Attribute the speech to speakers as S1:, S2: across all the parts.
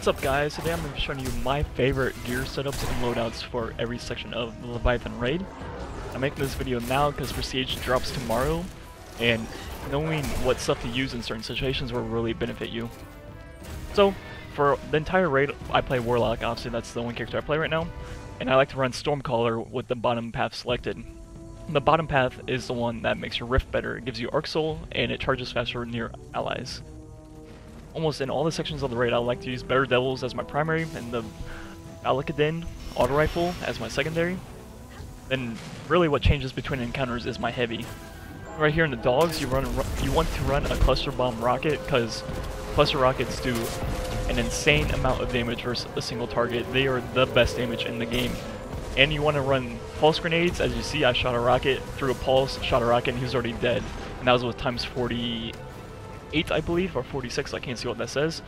S1: What's up guys, today I'm going to be showing you my favorite gear setups and loadouts for every section of the Leviathan Raid. I'm making this video now because Prestige drops tomorrow, and knowing what stuff to use in certain situations will really benefit you. So, for the entire raid, I play Warlock, obviously that's the only character I play right now, and I like to run Stormcaller with the bottom path selected. The bottom path is the one that makes your rift better, it gives you arc soul, and it charges faster near allies. Almost in all the sections of the raid, I like to use Better Devils as my primary, and the Valakadyn auto rifle as my secondary. Then, really what changes between encounters is my heavy. Right here in the dogs, you want to run a cluster bomb rocket, because cluster rockets do an insane amount of damage versus a single target. They are the best damage in the game. And you want to run pulse grenades. As you see, I shot a rocket through a pulse, shot a rocket, and he was already dead. And that was with times 48, I believe, or 46, I can't see what that says.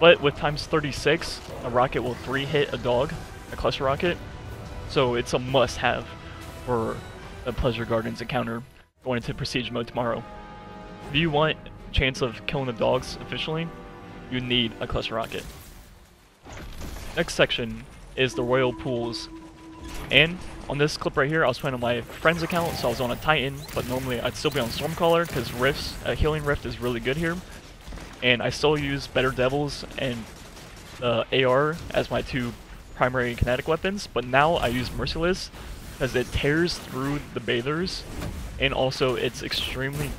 S1: But with times 36, a rocket will 3-hit a dog, a cluster rocket. So it's a must-have for the Pleasure Gardens encounter going into Prestige mode tomorrow. If you want a chance of killing the dogs efficiently, you need a cluster rocket. Next section is the Royal Pools. And on this clip right here, I was playing on my friend's account, so I was on a Titan, but normally I'd still be on Stormcaller because rifts, a healing rift is really good here. And I still use Better Devils and AR as my two primary kinetic weapons, but now I use Merciless because it tears through the bathers, and also it's extremely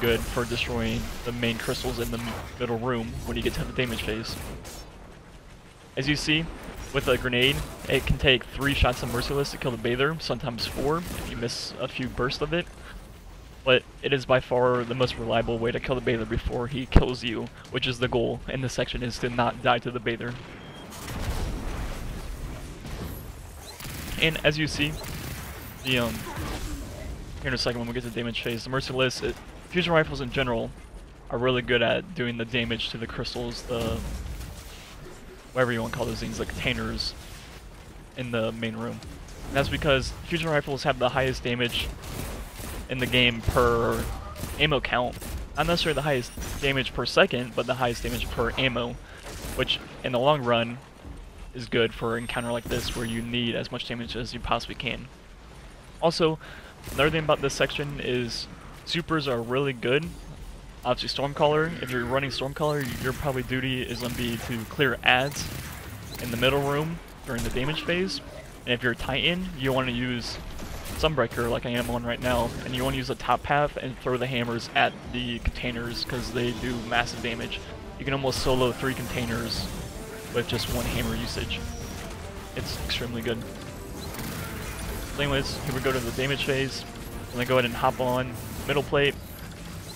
S1: good for destroying the main crystals in the middle room when you get to the damage phase. As you see, with a grenade, it can take 3 shots of Merciless to kill the bather, sometimes 4 if you miss a few bursts of it. But it is by far the most reliable way to kill the bather before he kills you, which is the goal in this section, is to not die to the bather. And as you see, the here in a second when we get to the damage phase, the Merciless, fusion rifles in general are really good at doing the damage to the crystals, the whatever you want to call those things, the containers in the main room. And that's because fusion rifles have the highest damage in the game per ammo count. Not necessarily the highest damage per second, but the highest damage per ammo, which in the long run is good for an encounter like this where you need as much damage as you possibly can. Also, another thing about this section is supers are really good. Obviously Stormcaller, if you're running Stormcaller, your probably duty is going to be to clear adds in the middle room during the damage phase. And if you're a Titan, you want to use Sunbreaker like I am on right now, and you want to use the top path and throw the hammers at the containers because they do massive damage. You can almost solo 3 containers with just 1 hammer usage. It's extremely good. So anyways, here we go to the damage phase. I'm going to go ahead and hop on middle plate.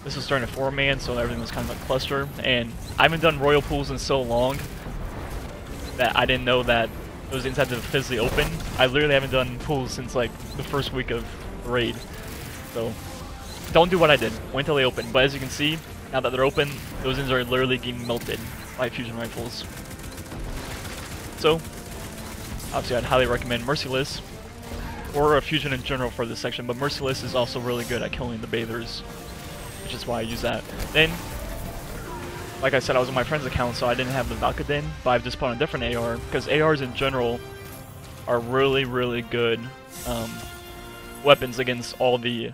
S1: This is starting a 4-man, so everything was kind of a cluster, and I haven't done Royal Pools in so long that I didn't know that those things had to physically open. I literally haven't done pools since like the first week of the raid, so don't do what I did. Wait until they open. But as you can see, now that they're open, those things are literally getting melted by fusion rifles. So, obviously I'd highly recommend Merciless, or a fusion in general for this section, but Merciless is also really good at killing the bathers, which is why I use that. Then, like I said, I was on my friend's account, so I didn't have the Valakadyn, but I've just put on a different AR, because ARs in general are really good weapons against all the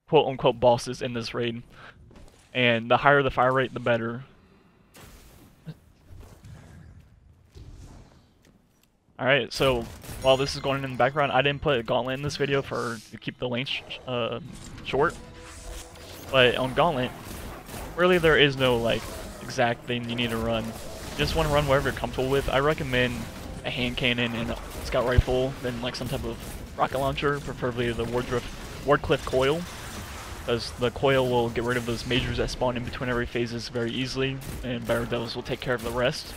S1: quote-unquote bosses in this raid. And the higher the fire rate, the better. Alright, so while this is going in the background, I didn't put a gauntlet in this video to keep the length short. But on Gauntlet, really there is no like exact thing you need to run. You just want to run whatever you're comfortable with. I recommend a hand cannon and a scout rifle, then like some type of rocket launcher, preferably the Wardcliff Coil, because the coil will get rid of those majors that spawn in between every phases very easily, and Better Devils will take care of the rest.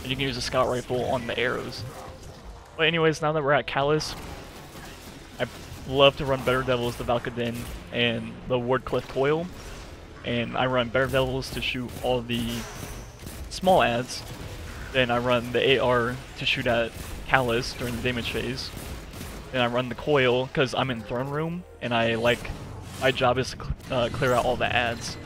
S1: And you can use a scout rifle on the arrows. But anyways, now that we're at Calus, I love to run Better Devils, the Valakadyn, and the Wardcliff Coil, and I run Better Devils to shoot all the small adds. Then I run the AR to shoot at calus during the damage phase. Then I run the coil because I'm in throne room, and my job is to clear out all the adds.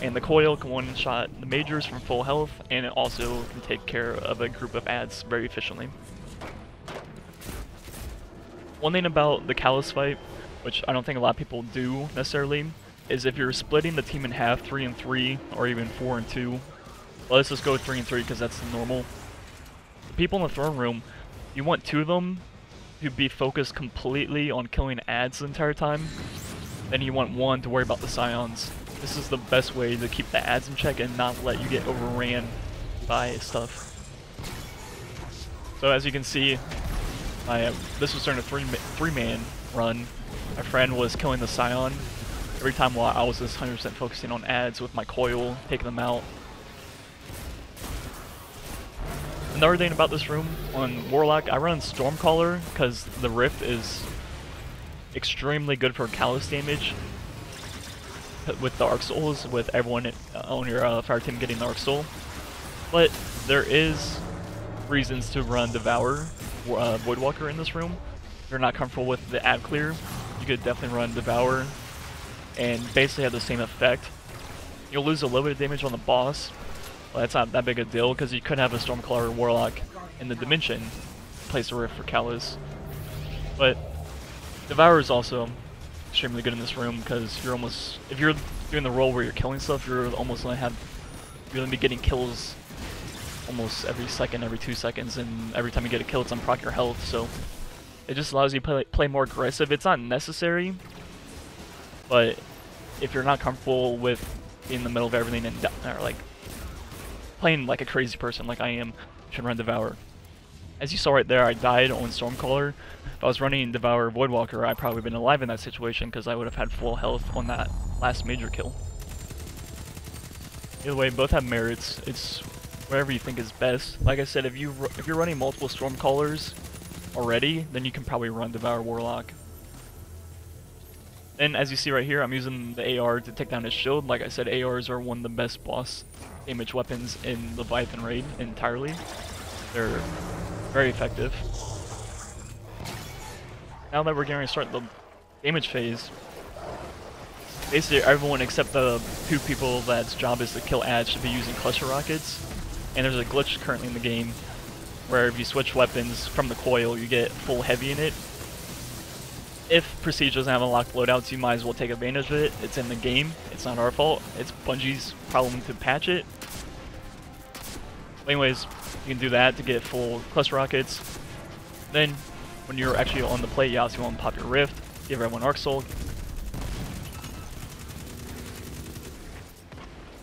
S1: And the coil can one-shot the majors from full health, and it also can take care of a group of ads very efficiently. One thing about the calus fight, which I don't think a lot of people do necessarily, is if you're splitting the team in half, 3 and 3, or even 4 and 2, well, let's just go 3 and 3 because that's the normal. The people in the throne room, you want 2 of them to be focused completely on killing ads the entire time. Then you want 1 to worry about the scions. This is the best way to keep the ads in check and not let you get overran by stuff. So as you can see, this was during a three-man run. My friend was killing the scion every time while I was just 100% focusing on ads with my coil, taking them out. Another thing about this room, on Warlock, I run Stormcaller because the Rift is extremely good for calus damage with the Arc Souls, with everyone on your fire team getting the Arc Soul. But there is reasons to run Devour Voidwalker in this room. If you're not comfortable with the ad clear, you could definitely run Devour and basically have the same effect. You'll lose a little bit of damage on the boss, but that's not that big a deal because you could have a Stormcaller or Warlock in the Dimension place a Rift for calus. But Devour is also extremely good in this room because if you're doing the role where you're killing stuff, you're gonna be getting kills almost every second, every 2 seconds, and every time you get a kill, it's on proc your health. So it just allows you to play more aggressive. It's not necessary, but if you're not comfortable with being in the middle of everything and or like playing like a crazy person like I am, you should run Devour. As you saw right there, I died on Stormcaller. If I was running Devour Voidwalker, I'd probably been alive in that situation because I would have had full health on that last major kill. Either way, both have merits. It's whatever you think is best. Like I said, if you're running multiple Stormcallers already, then you can probably run Devour Warlock. And as you see right here, I'm using the AR to take down his shield. Like I said, ARs are one of the best boss damage weapons in Leviathan Raid entirely. They're very effective. Now that we're going to start the damage phase, basically everyone except the 2 people that's job is to kill ads should be using cluster rockets. And there's a glitch currently in the game where if you switch weapons from the coil, you get full heavy in it. If Prestige doesn't have unlocked loadouts, you might as well take advantage of it. It's in the game. It's not our fault. It's Bungie's problem to patch it. But anyways, you can do that to get full cluster rockets. Then, when you're actually on the play, you also want to pop your Rift, give everyone Arc Soul.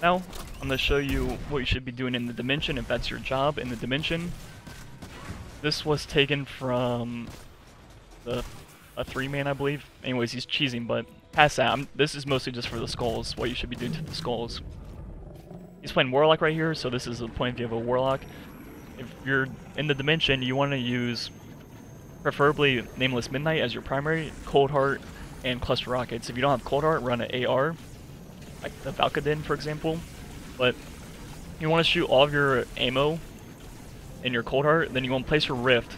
S1: Now, I'm going to show you what you should be doing in the Dimension if that's your job in the Dimension. This was taken from a 3-man, I believe. Anyways, he's cheesing, but past that, this is mostly just for the skulls, what you should be doing to the skulls. He's playing Warlock right here, so this is the point of view of a Warlock. If you're in the Dimension, you want to use preferably Nameless Midnight as your primary, Cold Heart, and Cluster Rockets. If you don't have Cold Heart, run an AR, like the Valakadyn, for example. But you want to shoot all of your ammo in your Cold Heart, then you want to place your Rift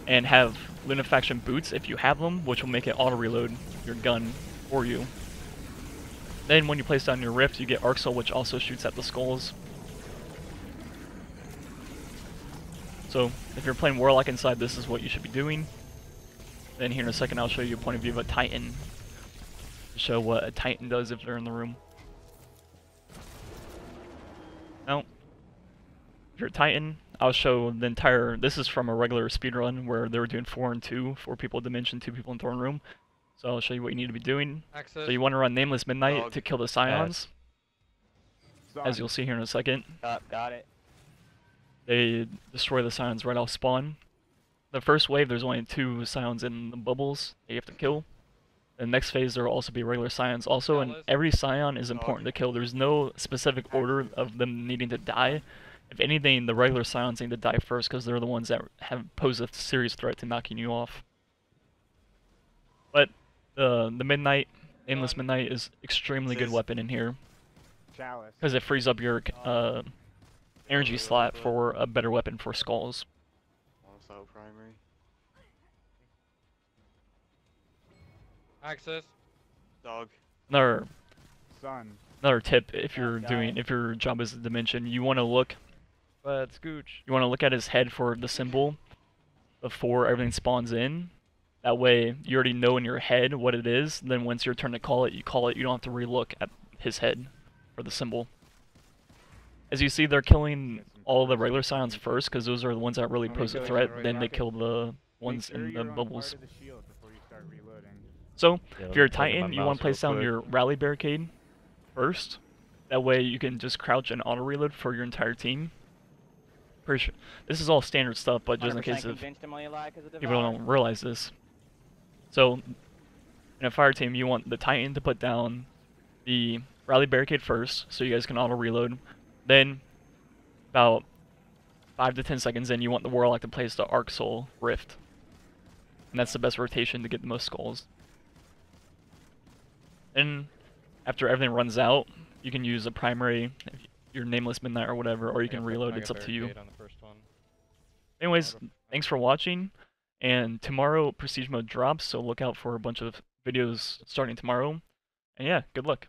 S1: and have Lunafaction boots if you have them, which will make it auto-reload your gun for you. Then when you place down your Rift, you get Arc Soul, which also shoots at the skulls. So if you're playing Warlock inside, this is what you should be doing. Then here in a second, I'll show you a point of view of a Titan to show what a Titan does if they're in the room. Now, if you're a Titan, I'll show the entire, this is from a regular speedrun where they were doing 4 and 2, 4 people in Dimension, 2 people in Throne Room. So I'll show you what you need to be doing.
S2: Access.
S1: So you want to run Nameless Midnight to kill the Scions, as you'll see here in a second.
S3: Got it.
S1: They destroy the Scions right off spawn. The first wave, there's only 2 Scions in the bubbles that you have to kill. The next phase, there will also be regular Scions also, and every Scion is important to kill. There's no specific order of them needing to die. If anything, the regular Scions need to die first because they're the ones that pose a serious threat to knocking you off. But the Midnight, Nameless Midnight, is extremely good weapon in here because it frees up your energy slot for a better weapon for skulls.
S3: Also primary.
S2: Access.
S3: Dog.
S1: Another
S4: Sun.
S1: Another tip, if
S3: Yeah,
S1: you're
S3: got
S1: doing,
S3: it.
S1: if your job is a dimension, you want to look. But Scooch. You want to look at his head for the symbol before everything spawns in. That way, you already know in your head what it is. Then once your turn to call it, you call it. You don't have to relook at his head for the symbol. As you see, they're killing all the regular scions first, because those are the ones that really pose a threat. Then they kill the ones in the bubbles. So, if you're a Titan, you want to place down your rally barricade first. That way you can just crouch and auto reload for your entire team. Pretty sure this is all standard stuff, but just in case of people don't realize this. So, in a fire team, you want the Titan to put down the rally barricade first, so you guys can auto reload. Then, about 5 to 10 seconds in, you want the Warlock to place the Arc Soul Rift. And that's the best rotation to get the most skulls. Then, after everything runs out, you can use a primary, your Nameless Midnight or whatever, or you can reload, it's up to you. Anyways, thanks for watching, and tomorrow Prestige Mode drops, so look out for a bunch of videos starting tomorrow. And yeah, good luck.